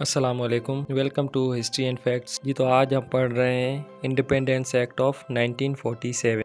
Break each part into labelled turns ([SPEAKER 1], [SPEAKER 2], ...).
[SPEAKER 1] अस्सलामुअलैकुम, welcome to history and facts. जी तो आज हम पढ़ रहे हैं इंडिपेंडेंस एक्ट ऑफ 1947।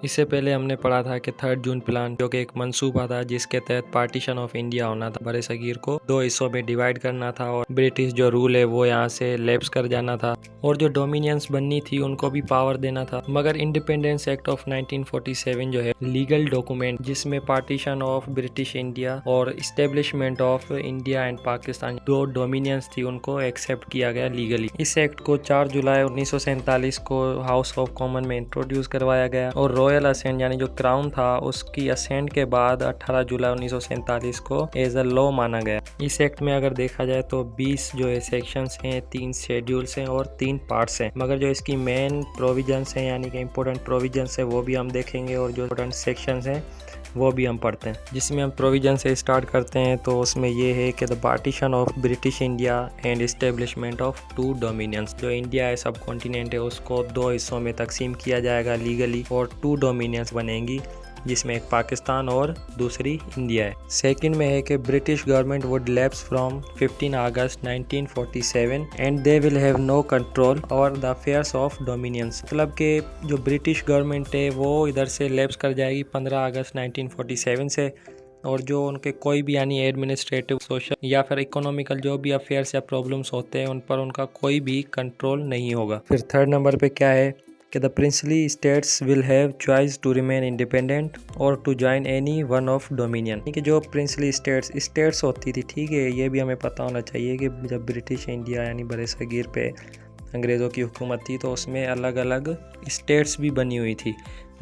[SPEAKER 1] इससे पहले हमने पढ़ा था कि 3 जून प्लान, जो कि एक मंसूबा था जिसके तहत पार्टीशन ऑफ इंडिया होना था। बड़े सगीर को 2 हिस्सों में डिवाइड करना था और ब्रिटिश जो रूल है वो यहाँ से लैप्स कर जाना था और जो डोमिनियंस बननी थी उनको भी पावर देना था। मगर इंडिपेंडेंस एक्ट ऑफ 1947 जो है लीगल डॉक्यूमेंट जिसमें पार्टीशन ऑफ ब्रिटिश इंडिया और establishment of India and Pakistan दो डोमिनियंस थी उनको एक्सेप्ट किया गया लीगली। इस एक्ट को 4 जुलाई 1947 को हाउस ऑफ कॉमन में इंट्रोड्यूस करवाया गया और रॉयल असेंट यानी जो क्राउन था उसकी असेंट के बाद 18 जुलाई 1947 को एज अ लॉ माना गया। इस एक्ट में अगर देखा जाए तो 20 जो है सेक्शंस हैं, 3 शेड्यूल्स हैं और 3 पार्ट्स हैं। मगर जो इसकी मेन प्रोविजंस हैं यानी कि इंपॉर्टेंट प्रोविजंस है वो भी हम देखेंगे और जो इंपॉर्टेंट सेक्शंस हैं वो भी हम पढ़ते हैं। जिसमें हम प्रोविजन से स्टार्ट करते हैं तो उसमें ये है कि the partition of British India and establishment of 2 dominions. जो इंडिया है सब कॉन्टिनेंट है उसको 2 हिस्सों में तकसीम किया जाएगा लीगली और 2 डोमिनियंस बनेंगी जिसमें एक पाकिस्तान और दूसरी इंडिया है। सेकंड में है कि British government would lapse from 15 August 1947 and they will have no control over the affairs of dominions. मतलब कि जो ब्रिटिश गवर्नमेंट है वो इधर से लैप्स कर जाएगी 15 अगस्त 1947 से और जो उनके कोई भी यानी एडमिनिस्ट्रेटिव, सोशल या फिर इकोनॉमिकल जो भी अफेयर्स या प्रॉब्लम्स होते हैं उन पर उनका कोई भी कंट्रोल नहीं होगा। फिर थर्ड नंबर पे क्या है कि the princely states will have choice to remain independent और to join any one of dominion. कि जो प्रिंसली स्टेट्स होती थी, ठीक है, ये भी हमें पता होना चाहिए कि जब ब्रिटिश इंडिया यानी बड़े सगीर पे अंग्रेज़ों की हुकूमत थी तो उसमें अलग अलग स्टेट्स भी बनी हुई थी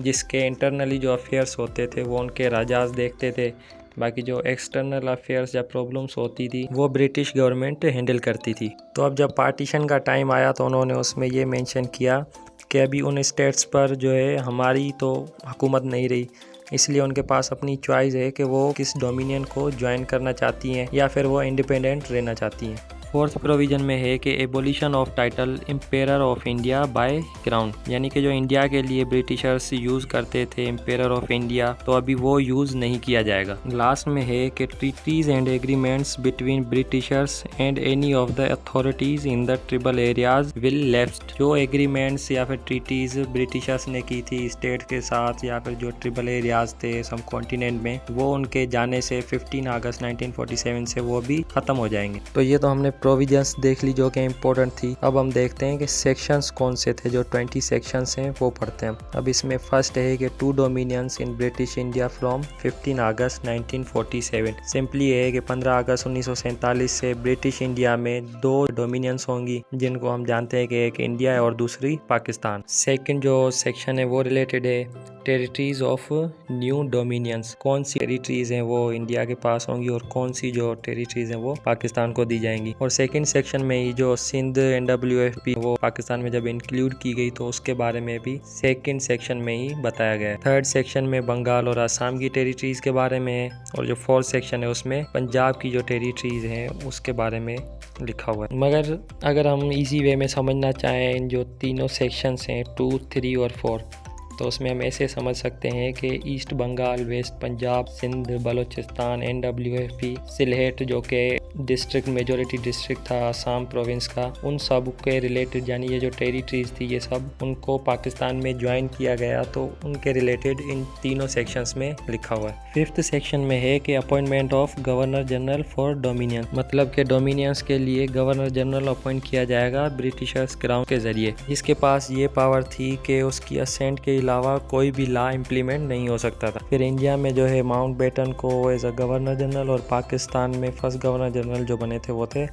[SPEAKER 1] जिसके इंटरनली जो अफेयर्स होते थे वो उनके राजाज देखते थे। बाकी जो एक्सटर्नल अफेयर्स या प्रॉब्लम्स होती थी वो ब्रिटिश गवर्नमेंट हैंडल करती थी। तो अब जब पार्टीशन का टाइम आया तो उन्होंने उसमें ये मेंशन किया कि अभी उन स्टेट्स पर जो है हमारी तो हुकूमत नहीं रही, इसलिए उनके पास अपनी चॉइस है कि वो किस डोमिनियन को ज्वाइन करना चाहती हैं या फिर वो इंडिपेंडेंट रहना चाहती हैं। फोर्थ प्रोविजन में है कि abolition of title emperor of India by crown, यानी कि जो इंडिया के लिए ब्रिटिशर्स यूज़ करते थे एम्पेरर ऑफ इंडिया, तो अभी वो यूज़ नहीं किया जाएगा। लास्ट में है कि treaties and agreements between Britishers and any of the authorities in the tribal areas will left. जो एग्रीमेंट्स या फिर ट्रीटीज ब्रिटिशर्स ने की थी स्टेट के साथ या फिर जो ट्रिबल एरियाज थे सब कॉन्टिनेंट में, वो उनके जाने से 15 अगस्त 1947 से वो भी ख़त्म हो जाएंगे। तो ये तो हमने प्रोविजंस देख ली जो कि इम्पोर्टेंट थी। अब हम देखते हैं कि सेक्शंस कौन से थे। जो 20 सेक्शंस हैं वो पढ़ते हैं। अब इसमें फर्स्ट है कि 2 dominions in British India from 15 August 1947। Simply ये है कि 15 अगस्त 1947 से ब्रिटिश इंडिया में 2 डोमिनियंस होंगी जिनको हम जानते हैं कि एक इंडिया है और दूसरी पाकिस्तान। सेकंड जो सेक्शन है वो रिलेटेड है टेरिटरीज ऑफ न्यू डोमिनियंस। कौन सी टेरिटरीज हैं वो इंडिया के पास होंगी और कौन सी जो टेरिटरीज हैं वो पाकिस्तान को दी जाएंगी। और सेकंड सेक्शन में ही जो सिंध NWFP वो पाकिस्तान में जब इंक्लूड की गई तो उसके बारे में भी सेकंड सेक्शन में ही बताया गया है। थर्ड सेक्शन में बंगाल और असम की टेरिटरीज के बारे में है और जो फोर्थ सेक्शन है उसमें पंजाब की जो टेरिटरीज हैं उसके बारे में लिखा हुआ है। मगर अगर हम इजी वे में समझना चाहें इन जो तीनों सेक्शंस हैं 2, 3 और 4, तो उसमें हम ऐसे समझ सकते हैं कि East Bengal, West Punjab, Sindh, Balochistan, NWFP, Sylhet जो कि डिस्ट्रिक्ट मेजॉरिटी डिस्ट्रिक्ट था आसाम प्रोविंस का, उन सब के रिलेटेड यानी ये जो टेरिटरीज थी ये सब उनको पाकिस्तान में ज्वाइन किया गया तो उनके रिलेटेड इन तीनों सेक्शंस में लिखा हुआ है। फिफ्थ सेक्शन में है कि appointment of governor general for dominion, मतलब के डोमिनियंस के लिए गवर्नर जनरल अपॉइंट किया जाएगा ब्रिटिशर्स क्राउन के जरिए, जिसके पास ये पावर थी कि उसकी असेंट के अलावा कोई भी लॉ इम्प्लीमेंट नहीं हो सकता था। फिर इंडिया में जो है माउंटबेटन को एज अ गवर्नर जनरल और पाकिस्तान में फर्स्ट गवर्नर जनरल जो बने थे वो थे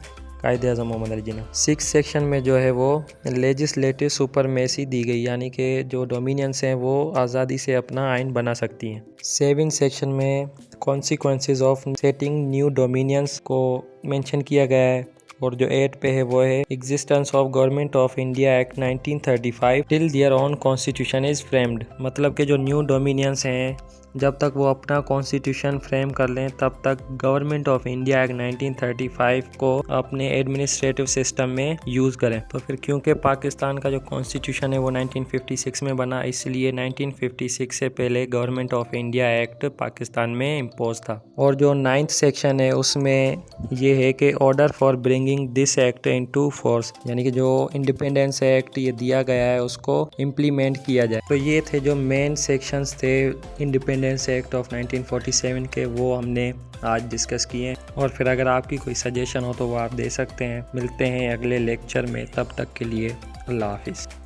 [SPEAKER 1] कायदे आज़म मोहम्मद अली जिन्ना। 6 सेक्शन में जो है वो लेजिस्लेटिव सुपरमेसी दी गई, यानी कि जो डोमिनियंस हैं वो आज़ादी से अपना आइन बना सकती हैं। 7 सेक्शन में consequences of setting new dominions को मेंशन किया गया है और जो 8 पे है वो है existence of government of India act 1935 till their own constitution is framed. मतलब कि जो न्यू डोमिनियंस हैं जब तक वो अपना कॉन्स्टिट्यूशन फ्रेम कर लें तब तक गवर्नमेंट ऑफ इंडिया एक्ट 1935 को अपने एडमिनिस्ट्रेटिव सिस्टम में यूज़ करें। तो फिर क्योंकि पाकिस्तान का जो कॉन्स्टिट्यूशन है वो 1956 में बना, इसलिए 1956 से पहले government of India act Pakistan में इम्पोज था। और जो 9th सेक्शन है उसमें ये है कि order for bringing this act into force, यानी कि जो इंडिपेंडेंस एक्ट ये दिया गया है उसको इम्प्लीमेंट किया जाए। तो ये थे जो मेन सेक्शंस थे इंडिपेंडेंस एक्ट ऑफ 1947 के, वो हमने आज डिस्कस किए। और फिर अगर आपकी कोई सजेशन हो तो वो आप दे सकते हैं। मिलते हैं अगले लेक्चर में, तब तक के लिए अल्लाह हाफिज़।